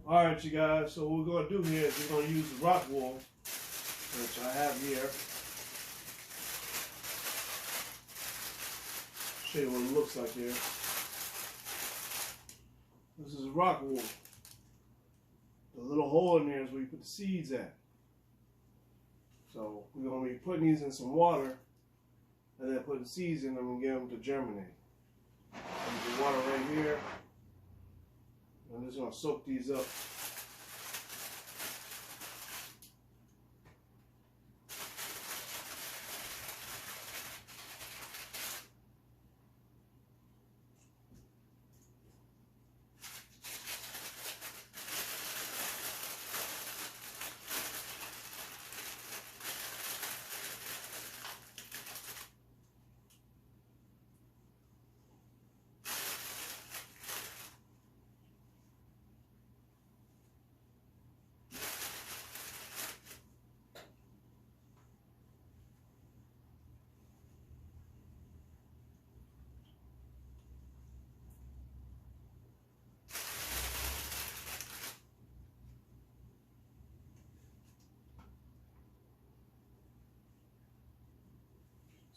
Alright, you guys, so what we're going to do here is we're going to use the Rockwool, which I have here. Show you what it looks like here. This is Rockwool. The little hole in there is where you put the seeds at. So we're going to be putting these in some water and then putting seeds in them and get them to germinate. There's the water right here. I'm just going to soak these up.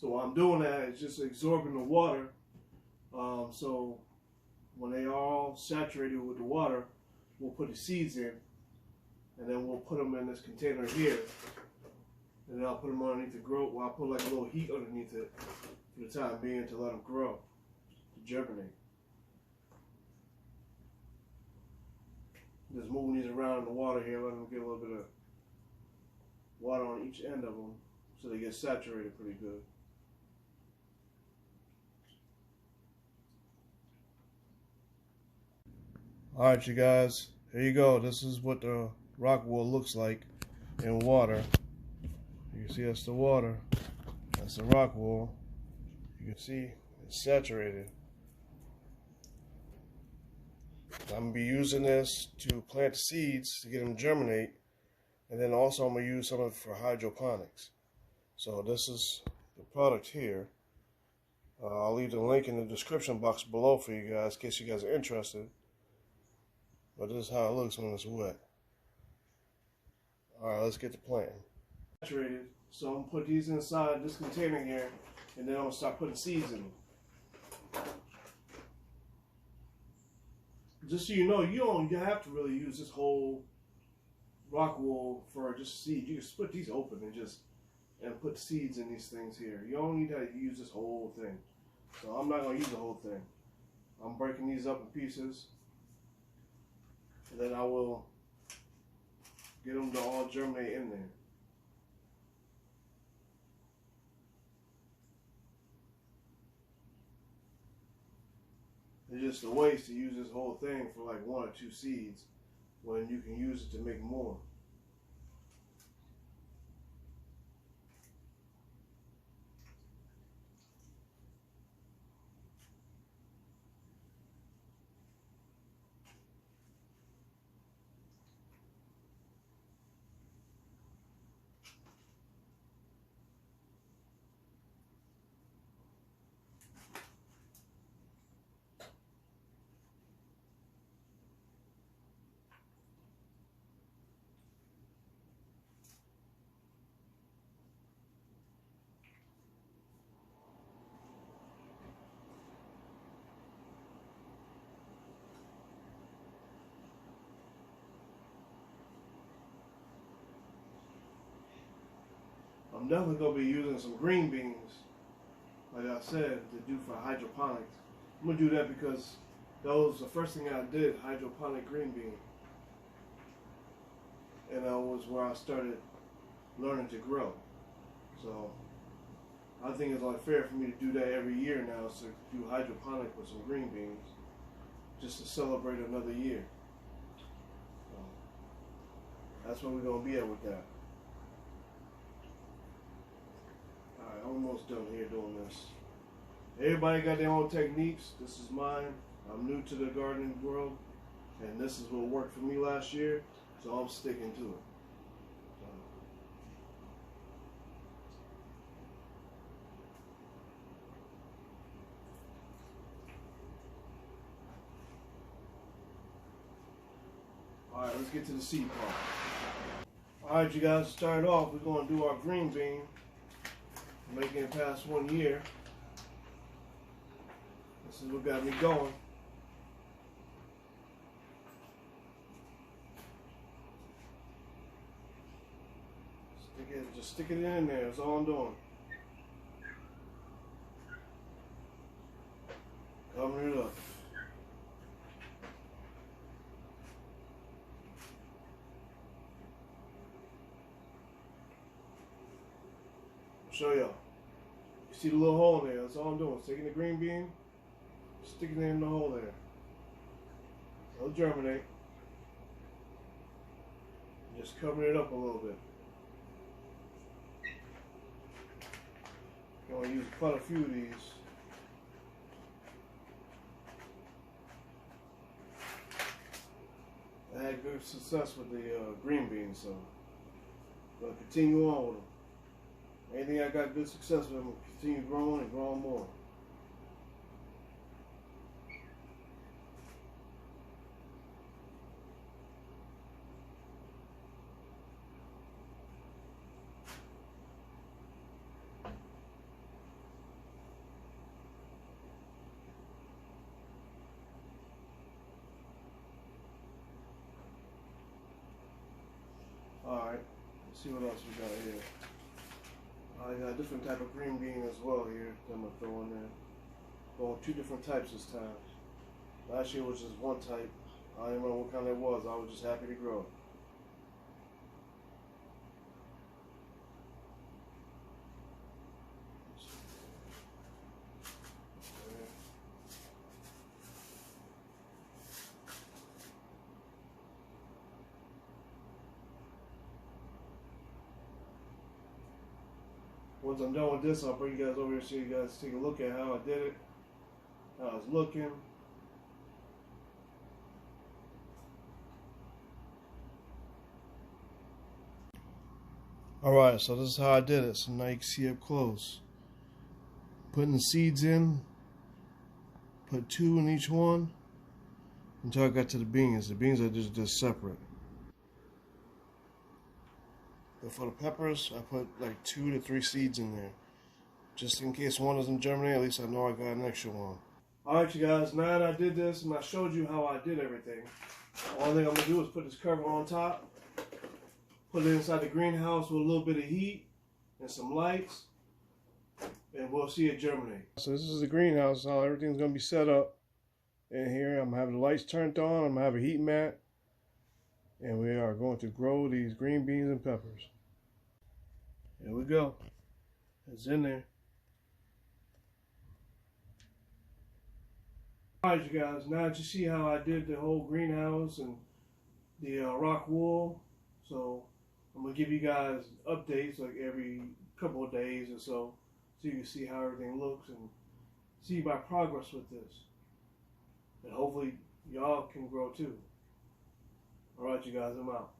So while I'm doing that, it's just absorbing the water. So when they are all saturated with the water, we'll put the seeds in, and then we'll put them in this container here, and then I'll put them underneath the grow. Well, I'll put like a little heat underneath it for the time being to let them grow, to germinate. Just moving these around in the water here, letting them get a little bit of water on each end of them so they get saturated pretty good. Alright, you guys, here you go. This is what the Rockwool looks like in water. You can see that's the water. That's the Rockwool. You can see it's saturated. I'm going to be using this to plant seeds to get them germinate. And then also I'm going to use some of it for hydroponics. So this is the product here. I'll leave the link in the description box below for you guys in case you guys are interested. But this is how it looks when it's wet. Alright, let's get to planting. Saturated, so I'm going to put these inside this container here, and then I'm going to start putting seeds in them. Just so you know, you don't have to really use this whole Rockwool for just seeds. You can split these open and put seeds in these things here. You don't need to use this whole thing. So I'm not going to use the whole thing. I'm breaking these up in pieces. And then I will get them to all germinate in there. It's just a waste to use this whole thing for like 1 or 2 seeds when you can use it to make more. I'm definitely going to be using some green beans, like I said, to do for hydroponics. I'm going to do that because that was the first thing I did, hydroponic green bean. And that was where I started learning to grow. So I think it's only fair for me to do that every year now, so do hydroponic with some green beans, just to celebrate another year. So that's where we're going to be at with that. Alright, almost done here doing this. Everybody got their own techniques. This is mine. I'm new to the gardening world, and this is what worked for me last year, so I'm sticking to it. Alright, let's get to the seed part. Alright, you guys, to start off, we're going to do our green bean. Making it past 1 year. This is what got me going. Just stick it in there, that's all I'm doing. Covering it up. Show y'all. You see the little hole there? That's all I'm doing. Taking the green bean, sticking it in the hole there. It'll germinate. Just covering it up a little bit. You want to use quite a few of these. I had good success with the green beans, so I'm going to continue on with them. Anything I got good success with, I'm going to continue growing and growing more. Alright, let's see what else we got here. I got a different type of green bean as well here that I'm going to throw in there. Going 2 different types this time. Last year was just one type. I don't remember what kind it was. I was just happy to grow it. Once I'm done with this, I'll bring you guys over here so you guys take a look at how I did it, how it's looking. Alright, so this is how I did it. So now you can see up close. Putting the seeds in, put 2 in each one until I got to the beans. The beans are just separate. But for the peppers, I put like 2 to 3 seeds in there. Just in case one doesn't germinate, at least I know I got an extra one. Alright you guys, now that I did this and I showed you how I did everything, the only thing I'm going to do is put this cover on top, put it inside the greenhouse with a little bit of heat and some lights, and we'll see it germinate. So this is the greenhouse, how everything's going to be set up in here. I'm going to have the lights turned on, I'm going to have a heat mat. And we are going to grow these green beans and peppers. Here we go. It's in there. Alright you guys, now that you see how I did the whole greenhouse and the Rockwool, so I'm going to give you guys updates like every couple of days or so you can see how everything looks and see my progress with this. And hopefully y'all can grow too. Alright you guys, I'm out.